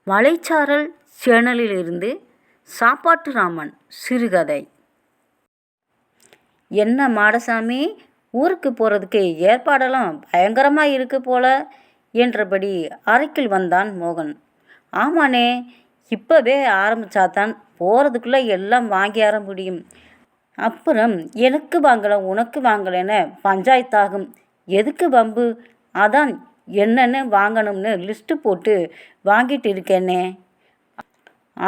மலைச்சாரல் சேனலிலிருந்து சாப்பாட்டு ராமன் சிறுகதை. என்ன மாடசாமி, ஊருக்கு போகிறதுக்கு ஏற்பாடெல்லாம் பயங்கரமாக இருக்கு போல என்றபடி அறைக்குள் வந்தான் மோகன். ஆமாண்ணே, இப்போவே ஆரம்பித்தாதான் போகிறதுக்குள்ளே எல்லாம் வாங்கியார முடியும். அப்புறம் எனக்கு வாங்கலை உனக்கு வாங்கலைன்னு பஞ்சாயத்தாகும். எதுக்கு வம்பு? அதான் என்னென்னு வாங்கணும்னு லிஸ்ட்டு போட்டு வாங்கிட்டு இருக்கேனே.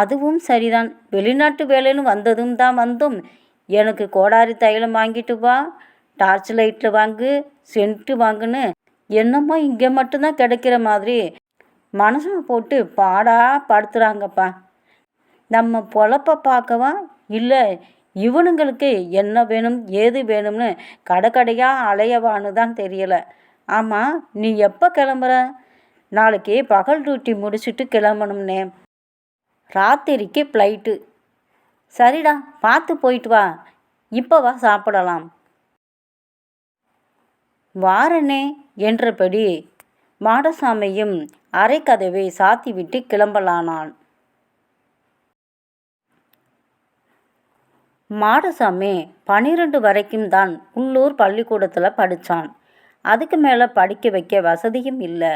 அதுவும் சரிதான், வெளிநாட்டு வேலைன்னு வந்ததும் தான் வந்தோம். எனக்கு கோடாரி தைலம் வாங்கிட்டு வா, டார்ச் லைட்டில் வாங்கு, சென்ட்டு வாங்குன்னு என்னமோ இங்கே மட்டும்தான் கிடைக்கிற மாதிரி மனசை போட்டு பாடா படுத்துகிறாங்கப்பா. நம்ம பொழப்ப பார்க்கவா இல்லை இவனுங்களுக்கு என்ன வேணும் ஏது வேணும்னு கடைக்கடையாக அலையவான்னு தான் தெரியலை. ஆமாம், நீ எப்போ கிளம்புற? நாளைக்கு பகல் டியூட்டி முடிச்சுட்டு கிளம்பணும்னே. ராத்திரிக்கு ஃப்ளைட்டு. சரிடா, பார்த்து போயிட்டு வா. இப்போ வா, சாப்பிடலாம். வாரனே என்றபடி மாடசாமியும் அரைக்கதவை சாத்திவிட்டு கிளம்பலானான். மாடசாமி 12 வரைக்கும் தான் உள்ளூர் பள்ளிக்கூடத்தில் படித்தான். அதுக்கு மேலே படிக்க வைக்க வசதியும் இல்லை.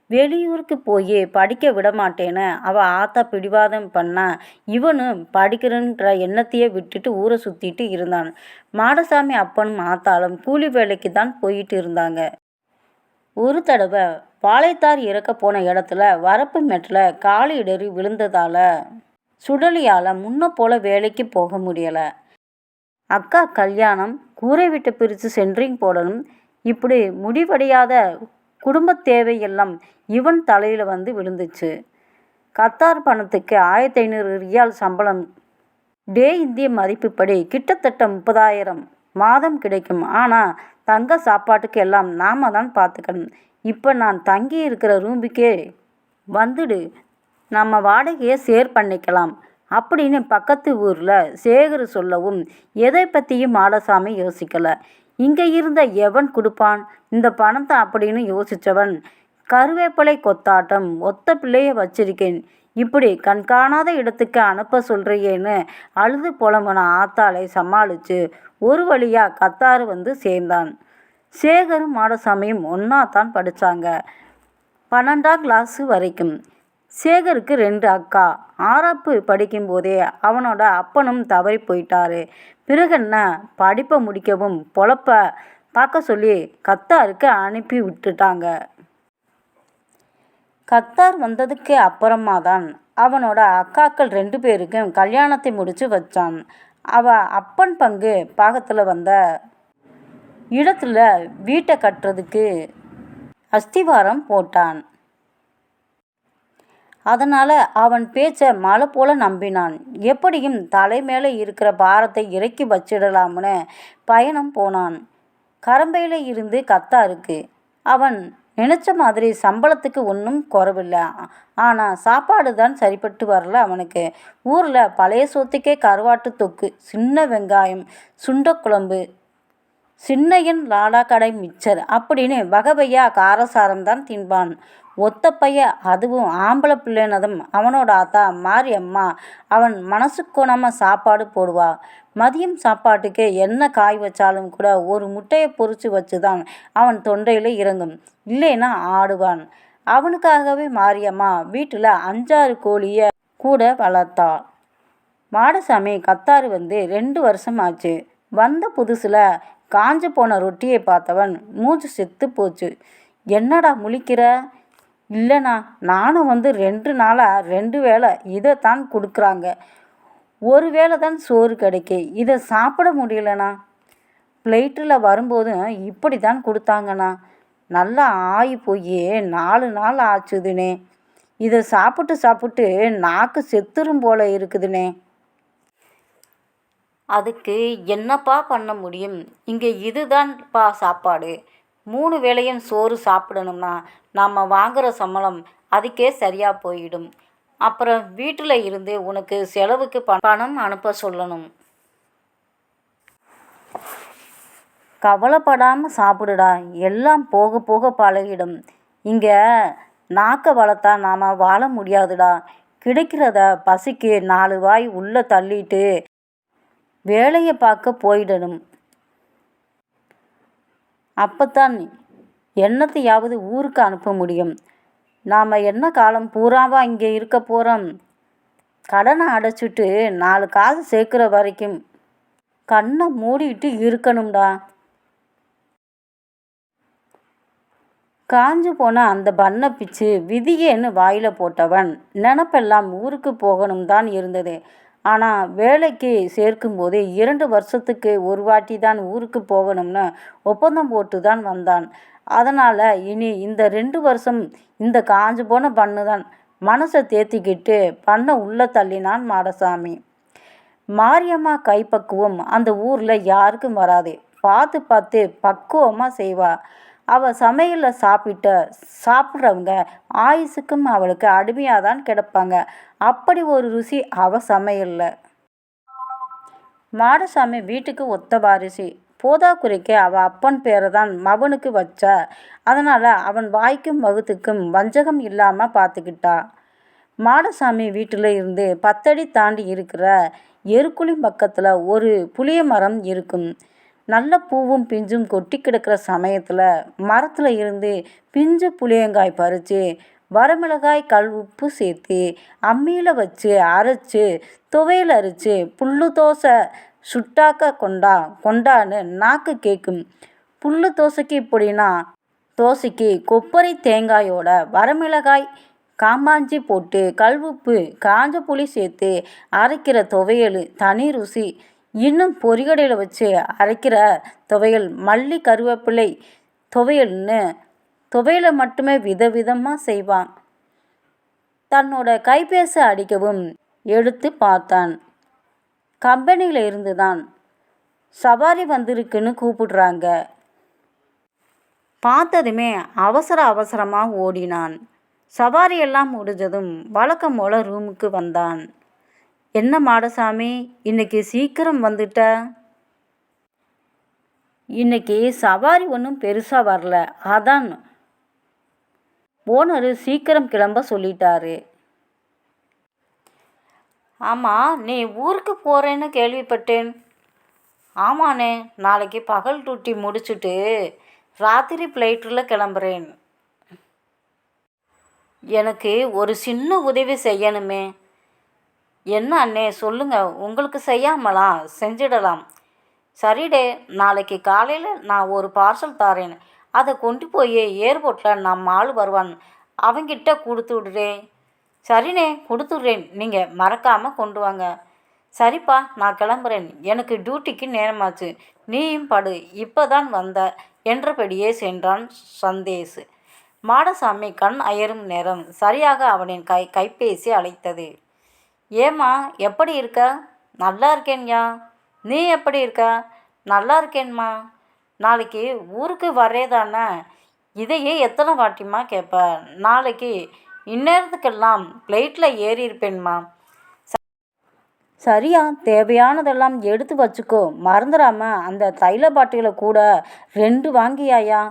வெளியூருக்கு போய் படிக்க விட மாட்டேன்னு அவள் ஆத்தா பிடிவாதம் பண்ணா இவனும் படிக்கிறன்ற எண்ணத்தையே விட்டுட்டு ஊரை சுற்றிட்டு இருந்தான். மாடசாமி அப்பனும் ஆத்தாலும் கூலி வேலைக்கு தான் போயிட்டு இருந்தாங்க. ஒரு தடவை வாழைத்தார் இறக்க போன இடத்துல வரப்பு மேட்டில் காலி இடறி விழுந்ததால் சுடலியால் முன்ன போல் வேலைக்கு போக முடியலை. அக்கா கல்யாணம், கூரை விட்டு பிரித்து சென்ட்ரிங் போடணும், இப்படி முடிவடையாத குடும்ப தேவையெல்லாம் இவன் தலையில் வந்து விழுந்துச்சு. கத்தார் பணத்துக்கு 1500 ரியால் சம்பளம். டே இந்திய மதிப்புப்படி கிட்டத்தட்ட 30,000 மாதம் கிடைக்கும். ஆனால் தங்க சாப்பாட்டுக்கு எல்லாம் நாம தான் பார்த்துக்கணும். இப்போ நான் தங்கி இருக்கிற ரூமுக்கே வந்துடு, நம்ம வாடகையை ஷேர் பண்ணிக்கலாம் அப்படின்னு பக்கத்து ஊரில் சேகர் சொல்லவும் எதை பற்றியும் மாடசாமி யோசிக்கலை. இங்கே இருந்த எவன் கொடுப்பான் இந்த பணத்தை அப்படின்னு யோசித்தவன், கருவேப்பிலை கொத்தாட்டம் ஒத்த பிள்ளைய வச்சிருக்கேன், இப்படி கண்காணாத இடத்துக்கு அனுப்ப சொல்கிறியேன்னு அழுது புலம்பன ஆத்தாளை சமாளித்து ஒரு வழியாக கத்தாறு வந்து சேர்ந்தான். சேகரும் மாடசாமியும் ஒன்றாத்தான் படித்தாங்க, 12ஆம் கிளாஸு வரைக்கும். சேகருக்கு 2 அக்கா. 6ஆப்பு படிக்கும்போதே அவனோட அப்பனும் தவறி போயிட்டாரு. பிறகுன்னா படிப்பை முடிக்கவும் பொழப்ப பார்க்க சொல்லி கத்தாருக்கு அனுப்பி விட்டுட்டாங்க. கத்தார் வந்ததுக்கு அப்புறமா தான் அவனோட அக்காக்கள் 2 பேருக்கும் கல்யாணத்தை முடித்து வச்சான். அப்பன் பங்கு பாகத்தில் வந்த இடத்துல வீட்டை கட்டுறதுக்கு அஸ்திவாரம் போட்டான். அதனால் அவன் பேச்சை மலை போல நம்பினான். எப்படியும் தலை மேலே இருக்கிற பாரத்தை இறக்கி வச்சிடலாம்னு பயணம் போனான். கரம்பையில் இருந்து கத்தாருக்கு அவன் நினச்ச மாதிரி சம்பளத்துக்கு ஒன்றும் குறவில்லை. ஆனால் சாப்பாடு தான் சரிப்பட்டு வரல அவனுக்கு. ஊரில் பழைய சோத்துக்கே கருவாட்டு தொக்கு, சின்ன வெங்காயம், சுண்டக்குழம்பு, சின்னையன் லாடா கடை மிச்சர் அப்படின்னு வகவையாக காரசாரம் தான் தின்பான். ஒத்த பைய, அதுவும் ஆம்பளை பிள்ளைனதும் அவனோட ஆத்தா மாரியம்மா அவன் மனசுக்கோணாம சாப்பாடு போடுவா. மதியம் சாப்பாட்டுக்கு என்ன காய் வச்சாலும் கூட ஒரு முட்டையை பொறிச்சு வச்சு தான் அவன் தொண்டையில் இறங்கும், இல்லைன்னா ஆடுவான். அவனுக்காகவே மாரியம்மா வீட்டில் 5-6 கோழியை கூட வளர்த்தாள். மாடசாமி கத்தாறு வந்து 2 வருஷம் ஆச்சு. வந்த புதுசில் காஞ்சு போன ரொட்டியை பார்த்தவன் மூச்சு செத்து போச்சு. என்னடா முழிக்கிற? இல்லைண்ணா, நானும் வந்து 2 நாளாக 2 வேளை இதை தான் கொடுக்குறாங்க. ஒரு வேளை தான் சோறு கிடைக்கு, இதை சாப்பிட முடியலண்ணா. ஃப்ளைட்டில் வரும்போது இப்படி தான் கொடுத்தாங்கண்ணா. நல்லா ஆகி போய் 4 நாள் ஆச்சுதுனே. இதை சாப்பிட்டு சாப்பிட்டு நாக்கு செத்துரும் போல இருக்குதுனே. அதுக்கு என்னப்பா பண்ண முடியும்? இங்கே இதுதான்ப்பா சாப்பாடு. 3 வேளையும் சோறு சாப்பிடணும்னா நாம் வாங்குகிற சம்பளம் அதுக்கே சரியாக போயிடும். அப்புறம் வீட்டில் இருந்து உனக்கு செலவுக்கு பணம் அனுப்ப சொல்லணும். கவலைப்படாமல் சாப்பிடுடா, எல்லாம் போக போக பழகிடும். இங்கே நாக்க வளர்த்தா நாம் வாழ முடியாதுடா. கிடைக்கிறத பசிக்கு 4 வாய் உள்ளே தள்ளிட்டு வேலையை பார்க்க போயிடணும். அப்போத்தான் என்னத்தையாவது ஊருக்கு அனுப்ப முடியும். நாம் என்ன காலம் பூராவா இங்கே இருக்க போகிறோம்? கடனை அடைச்சிட்டு 4 காசு சேர்க்குற வரைக்கும் கண்ணை மூடிட்டு இருக்கணும்டா. காஞ்சு போன அந்த பண்ணை பிச்சு விதியேன்னு வாயில் போட்டவன் நினப்பெல்லாம் ஊருக்கு போகணும் தான் இருந்தது. ஆனால் வேலைக்கு சேர்க்கும்போது 2 வருஷத்துக்கு ஒரு வாட்டி தான் ஊருக்கு போகணும்னு ஒப்பந்தம் போட்டு தான் வந்தான். அதனால் இனி இந்த 2 வருஷம் இந்த காஞ்சு போன பண்ணு தான். மனசை தேத்திக்கிட்டு பண்ணை உள்ளே தள்ளினான் மாடசாமி. மாரியம்மா கைப்பக்குவம் அந்த ஊரில் யாருக்கும் வராது. பார்த்து பார்த்து பக்குவமாக செய்வா. அவள் சமையலில் சாப்பிட்றவங்க ஆயுசுக்கும் அவளுக்கு அடிமையாக தான் கிடப்பாங்க. அப்படி ஒரு ருசி அவள் சமையலில். மாடசாமி வீட்டுக்கு ஒத்த வாரிசு. போதாக்குறைக்கு அவள் அப்பன் பேரை தான் மகனுக்கு வச்சா. அதனால் அவன் வாய்க்கும் வகுத்துக்கும் வஞ்சகம் இல்லாமல் பார்த்துக்கிட்டா. மாடசாமி வீட்டில் இருந்து 10 அடி தாண்டி இருக்கிற எருக்குழி பக்கத்தில் ஒரு புளிய மரம் இருக்கும். நல்ல பூவும் பிஞ்சும் கொட்டி கிடக்கிற சமயத்தில் மரத்தில் இருந்து பிஞ்சு புளியங்காய் பறித்து வரமிளகாய் கல் உப்பு சேர்த்து அம்மியில் வச்சு அரைச்சி துவையல் அரைச்சி புல்லு தோசை சுட்டாக்க கொண்டான்னு நாக்கு கேட்கும். புல்லு தோசைக்கு இப்படின்னா தோசைக்கு கொப்பரை தேங்காயோட வரமிளகாய் காம்பாஞ்சி போட்டு கல் உப்பு காஞ்ச புளி சேர்த்து அரைக்கிற துவையல் தனி ருசி. இன்னும் பொரிகடையில் வச்சு அரைக்கிற துவையல் மல்லி கருவேப்பிலை துவையல்னு துவையலை மட்டுமே விதவிதமாக செய்வான். தன்னோட கைபேசி அடிக்கவும் எடுத்து பார்த்தான். கம்பெனியில் இருந்து தான் சவாரி வந்திருக்குன்னு கூப்பிடுறாங்க. பார்த்ததுமே அவசரமாக ஓடினான். சவாரியெல்லாம் முடிஞ்சதும் வழக்கம் போல ரூமுக்கு வந்தான். என்ன மாடசாமி, இன்னைக்கு சீக்கிரம் வந்துட்ட? இன்னைக்கு சவாரி ஒன்றும் பெருசாக வரல, அதான் ஓனரு சீக்கிரம் கிளம்ப சொல்லிட்டாரு. ஆமாம், நீ ஊருக்கு போகிறேன்னு கேள்விப்பட்டேன். ஆமாண்ணே, நாளைக்கு பகல் டியூட்டி முடிச்சுட்டு ராத்திரி ஃப்ளைட்டில் கிளம்புறேன். எனக்கு ஒரு சின்ன உதவி செய்யணுமே. என்ன அண்ணே, சொல்லுங்கள். உங்களுக்கு செய்யாமலா? செஞ்சிடலாம். சரிடே, நாளைக்கு காலையில் நான் ஒரு பார்சல் தாரேன். அதை கொண்டு போய் ஏர்போர்ட்டில் நம்ம ஆள் வருவான், அவங்கிட்ட கொடுத்து விடுறேன். சரிண்ணே, கொடுத்துட்றேன். நீங்கள் மறக்காமல் கொண்டு வாங்க. சரிப்பா, நான் கிளம்புறேன். எனக்கு டியூட்டிக்கு நேரமாச்சு. நீயும் படு, இப்போ தான் வந்த என்றபடியே சென்றான் சந்தேஷ். மாடசாமி கண் அயரும் நேரம் சரியாக அவனின் கைபேசி அழைத்தது. ஏம்மா, எப்படி இருக்க? நல்லா இருக்கேன்யா. நீ எப்படி இருக்க? நல்லா இருக்கேன்மா. நாளைக்கு ஊருக்கு வரேதானே? இதையே எத்தனை வாட்டிம்மா கேட்ப? நாளைக்கு இந்நேரத்துக்கெல்லாம் ஃப்ளைட்டில் ஏறி இருப்பேன்மா. சரியா, தேவையானதெல்லாம் எடுத்து வச்சுக்கோ. மறந்துடாம அந்த தைல பாட்டிலை கூட 2 வாங்கியாயா?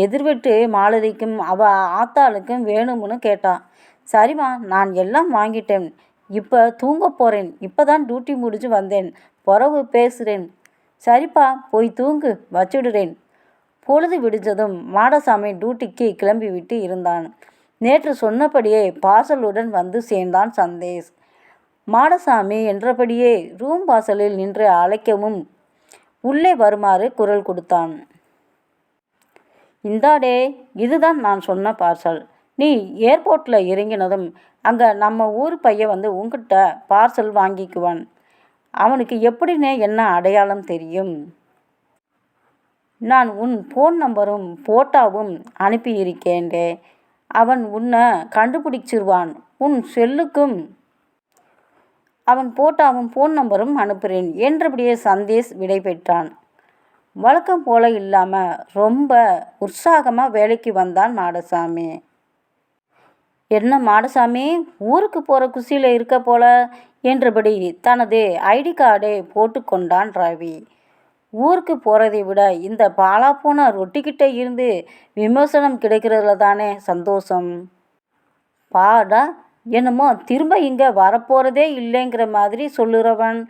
எதிர்விட்டு மாலதிக்கும் அவள் ஆத்தாளுக்கும் வேணும்னு கேட்டான். சரிம்மா, நான் எல்லாம் வாங்கிட்டேன். இப்போ தூங்க போகிறேன். இப்போ தான் டியூட்டி முடிஞ்சு வந்தேன். பிறகு பேசுகிறேன். சரிப்பா, போய் தூங்கு, வச்சுடுறேன். பொழுது விடிஞ்சதும் மாடசாமி டியூட்டிக்கு கிளம்பிவிட்டு இருந்தான். நேற்று சொன்னபடியே பார்சலுடன் வந்து சேர்ந்தான் சந்தேஷ். மாடசாமி என்றபடியே ரூம் வாசலில் நின்று அழைக்கவும் உள்ளே வருமாறு குரல் கொடுத்தான். இந்தாடே, இதுதான் நான் சொன்ன பார்சல். நீ ஏர்போர்ட்டில் இறங்கினதும் அங்கே நம்ம ஊர் பையன் வந்து உங்ககிட்ட பார்சல் வாங்கிக்குவான். அவனுக்கு எப்படின்னே என்ன அடையாளம் தெரியும். நான் உன் ஃபோன் நம்பரும் போட்டாவும் அனுப்பியிருக்கேன்டே. அவன் உன்னை கண்டுபிடிச்சிருவான். உன் செல்லுக்கும் அவன் போட்டாவும் ஃபோன் நம்பரும் அனுப்புகிறேன் என்றபடியே சந்தேஷ் விடை பெற்றான். வழக்கம் போல இல்லாமல் ரொம்ப உற்சாகமாக வேலைக்கு வந்தான் மாடசாமி. என்ன மாடசாமி, ஊருக்கு போகிற குஷியில் இருக்க போல என்றபடி தனது ஐடி கார்டை போட்டு கொண்டான் ரவி. ஊருக்கு போகிறதை விட இந்த பாலா போன ரொட்டிக்கிட்ட இருந்து விமர்சனம் கிடைக்கிறதுல தானே சந்தோஷம். பாடா, என்னமோ திரும்ப இங்கே வரப்போகிறதே இல்லைங்கிற மாதிரி சொல்லுறவன்.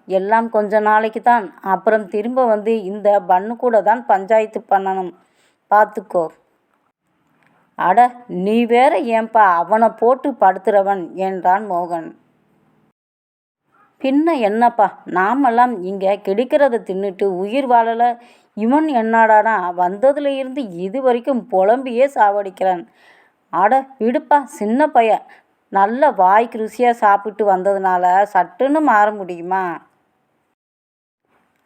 எல்லாம் கொஞ்ச நாளைக்கு தான், அப்புறம் திரும்ப வந்து இந்த பண்ணு கூட தான் பஞ்சாயத்து பண்ணணும், பார்த்துக்கோ. அட, நீ வேற ஏன்பா அவனை போட்டு படுத்துறவன் என்றான் மோகன். பின்ன என்னப்பா, நாமெல்லாம் இங்கே கிடைக்கிறத தின்னுட்டு உயிர் வாழலை. இவன் என்னடானா வந்ததுல இருந்து இது வரைக்கும் புலம்பியே சாவடிக்கிறான். அட விடுப்பா, சின்ன பையன், நல்ல வாய்க்கு ருசியாக சாப்பிட்டு வந்ததுனால சட்டுன்னு மாற முடியுமா?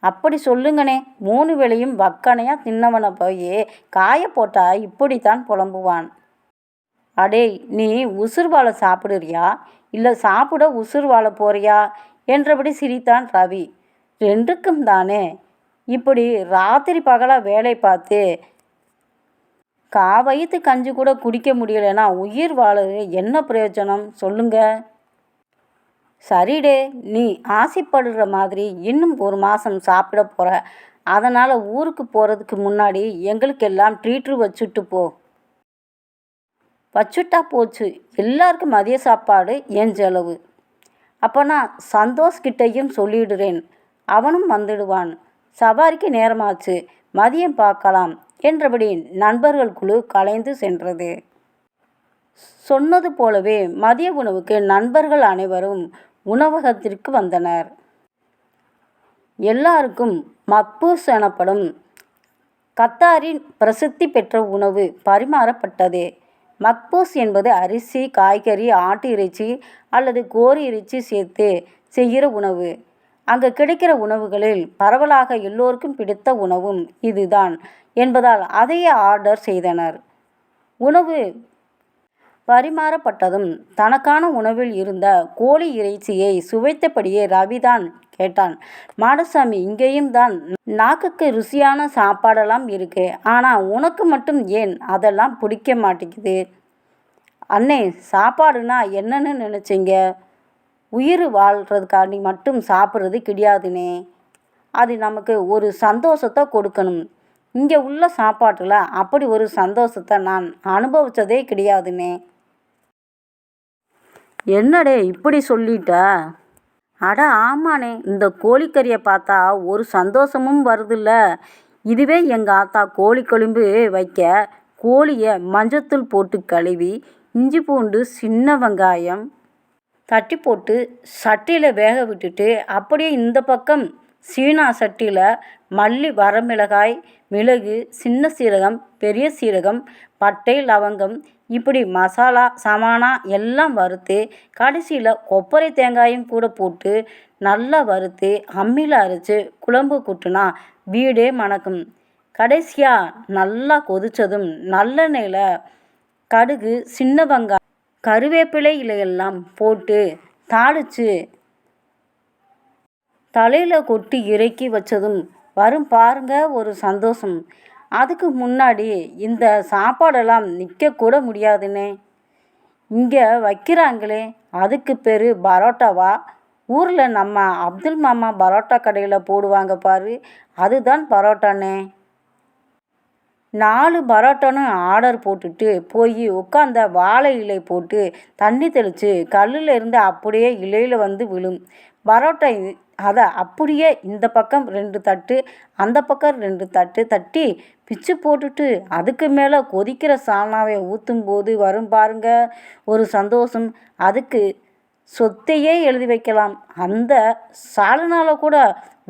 அப்படி சொல்லுங்கண்ணே. 3 வேளையும் வக்கனையாக தின்னவனை போய் காய போட்டா இப்படித்தான் புலம்புவான். அடே, நீ உசுர் வாழை சாப்பிடுறியா இல்லை சாப்பிட உசுர் வாழ போறியா என்றபடி சிரித்தான் ரவி. 2க்கும் தானே. இப்படி ராத்திரி பகலாக வேலை பார்த்து காவயித்து கஞ்சி கூட குடிக்க முடியலைன்னா உயிர் வாழது என்ன பிரயோஜனம் சொல்லுங்க? சரிடே, நீ ஆசைப்படுற மாதிரி இன்னும் 1 மாதம் சாப்பிட போகிற. அதனால் ஊருக்கு போகிறதுக்கு முன்னாடி எங்களுக்கெல்லாம் ட்ரீட்ரு வச்சுட்டு போ. வச்சுட்டா போச்சு, எல்லாருக்கும் மதிய சாப்பாடு என் செலவு. அப்போ நான் சந்தோஷ்கிட்டையும் சொல்லிடுறேன், அவனும் வந்துடுவான். சவாரிக்கு நேரமாச்சு, மதியம் பார்க்கலாம் என்றபடி நண்பர்கள் குழு கலைந்து சென்றது. சொன்னது போலவே மதிய உணவுக்கு நண்பர்கள் அனைவரும் உணவகத்திற்கு வந்தனர். எல்லாருக்கும் மக்பூஸ் எனப்படும் கத்தாரின் பிரசித்தி பெற்ற உணவு பரிமாறப்பட்டது. மக்பூஸ் என்பது அரிசி, காய்கறி, ஆட்டு இறைச்சி அல்லது கோழி இறைச்சி சேர்த்து செய்கிற உணவு. அங்கு கிடைக்கிற உணவுகளில் பரவலாக எல்லோருக்கும் பிடித்த உணவும் இதுதான் என்பதால் அதையே ஆர்டர் செய்தனர். உணவு பரிமாறப்பட்டதும் தனக்கான உணவில் இருந்த கோழி இறைச்சியை சுவைத்தபடியே ரவிதான் கேட்டான். மாடசாமி, இங்கேயும் தான் நாக்குக்கு ருசியான சாப்பாடெல்லாம் இருக்கு, ஆனால் உனக்கு மட்டும் ஏன் அதெல்லாம் பிடிக்க மாட்டேங்குது? அண்ணே, சாப்பாடுனா என்னன்னு நினச்சிங்க? உயிர் வாழ்கிறதுக்காண்டி மட்டும் சாப்பிட்றது கிடையாதுனே. அது நமக்கு ஒரு சந்தோஷத்தை கொடுக்கணும். இங்கே உள்ள சாப்பாட்டில் அப்படி ஒரு சந்தோஷத்தை நான் அனுபவித்ததே கிடையாதுனே. என்னடே இப்படி சொல்லிட்ட? அட ஆமாண்ணே, இந்த கோழிக்கறியை பார்த்தா ஒரு சந்தோஷமும் வருதில்ல. இதுவே எங்கள் ஆத்தா கோழி கொழும்பு வைக்க கோழியை மஞ்சத்தூள் போட்டு கழுவி இஞ்சி பூண்டு சின்ன வெங்காயம் தட்டி போட்டு சட்டியில் வேக விட்டுட்டு அப்படியே இந்த பக்கம் சீனா சட்டியில் மல்லி, வரமிளகாய், மிளகு, சின்ன சீரகம், பெரிய சீரகம், பட்டை, லவங்கம் இப்படி மசாலா சாமானா எல்லாம் வறுத்து கடைசியில் கொப்பரை தேங்காயும் கூட போட்டு நல்லா வறுத்து அம்மியில் அரைச்சி குழம்பு கூட்டுனா வீடே மணக்கும். கடைசியாக நல்லா கொதித்ததும் நல்லெண்ணெயில் கடுகு, சின்ன வெங்காயம், கருவேப்பிலை இலையெல்லாம் போட்டு தாளித்து தலையில் கொட்டி இறக்கி வச்சதும் வரும் பாருங்க ஒரு சந்தோஷம். அதுக்கு முன்னாடி இந்த சாப்பாடெல்லாம் நிற்கக்கூட முடியாதுன்னே. இங்கே வைக்கிறாங்களே அதுக்கு பேர் பரோட்டாவா? ஊரில் நம்ம அப்துல் மாமா பரோட்டா கடையில் போடுவாங்க பாரு, அதுதான் பரோட்டானே. 4 பரோட்டான்னு ஆர்டர் போட்டுட்டு போய் உட்காந்த வாழை இலை போட்டு தண்ணி தெளித்து கல்லில் இருந்து அப்படியே இலையில் வந்து விழும் பரோட்டா. அதை அப்படியே இந்த பக்கம் 2 தட்டு அந்த பக்கம் 2 தட்டு தட்டி பிச்சு போட்டுட்டு அதுக்கு மேலே கொதிக்கிற சால்னாவை ஊற்றும்போது வரும் பாருங்க ஒரு சந்தோஷம். அதுக்கு சொத்தையே எழுதி வைக்கலாம். அந்த சால்னால கூட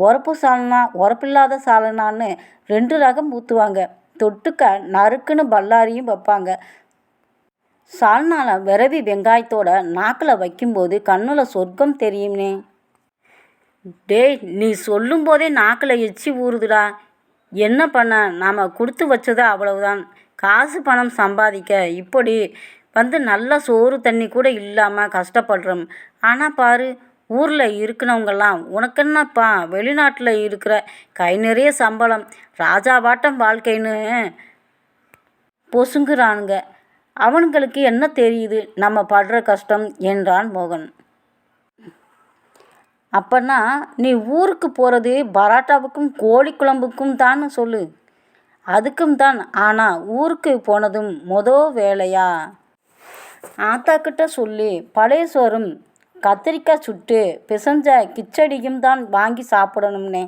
உரப்பு சால்னா, உரப்பில்லாத சால்னான்னு 2 ரகம் ஊற்றுவாங்க. தொட்டுக்க நறுக்குன்னு பல்லாரியும் வைப்பாங்க. சால்னால விரவி வெங்காயத்தோட நாக்கில் வைக்கும்போது கண்ணில் சொர்க்கம் தெரியும்னே. டேய், நீ சொல்லும் போதே நாக்கில் எச்சி ஊறுதுடா. என்ன பண்ண, நாம் கொடுத்து வச்சது அவ்வளவுதான். காசு பணம் சம்பாதிக்க இப்படி வந்து நல்ல சோறு தண்ணி கூட இல்லாமல் கஷ்டப்படுறோம். ஆனால் பாரு, ஊரில் இருக்கிறவங்கெல்லாம் உனக்கென்னப்பா வெளிநாட்டில் இருக்கிற கை நிறைய சம்பளம் ராஜாவாட்டம் வாழ்க்கைன்னு பொசுங்குறானுங்க. அவனுங்களுக்கு என்ன தெரியுது நம்ம படுற கஷ்டம் என்றான் மோகன். அப்பன்னா நீ ஊருக்கு போகிறது பரோட்டாவுக்கும் கோழி குழம்புக்கும் தான் சொல்லு. அதுக்கும் தான். ஆனால் ஊருக்கு போனதும் வேலையா ஆத்தாக்கிட்ட சொல்லி பழைய சோறும் கத்திரிக்காய் சுட்டு பிசைஞ்ச கிச்சடியும் தான் வாங்கி சாப்பிடணும்னே.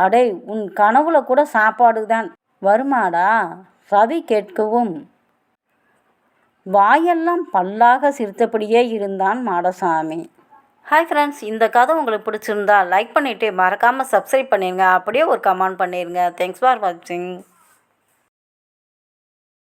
அடே, உன் கனவுல கூட சாப்பாடு தான் வருமாடா? ரவி கேட்கவும் வாயெல்லாம் பல்லாக சிரித்தபடியே இருந்தான் மாடசாமி. ஹாய் ஃப்ரெண்ட்ஸ், இந்த கதை உங்களுக்கு பிடிச்சிருந்தா லைக் பண்ணிவிட்டு மறக்காமல் சப்ஸ்கிரைப் பண்ணிடுங்க. அப்படியே ஒரு கமெண்ட் பண்ணிடுங்க. தேங்க்ஸ் ஃபார் வாட்சிங்.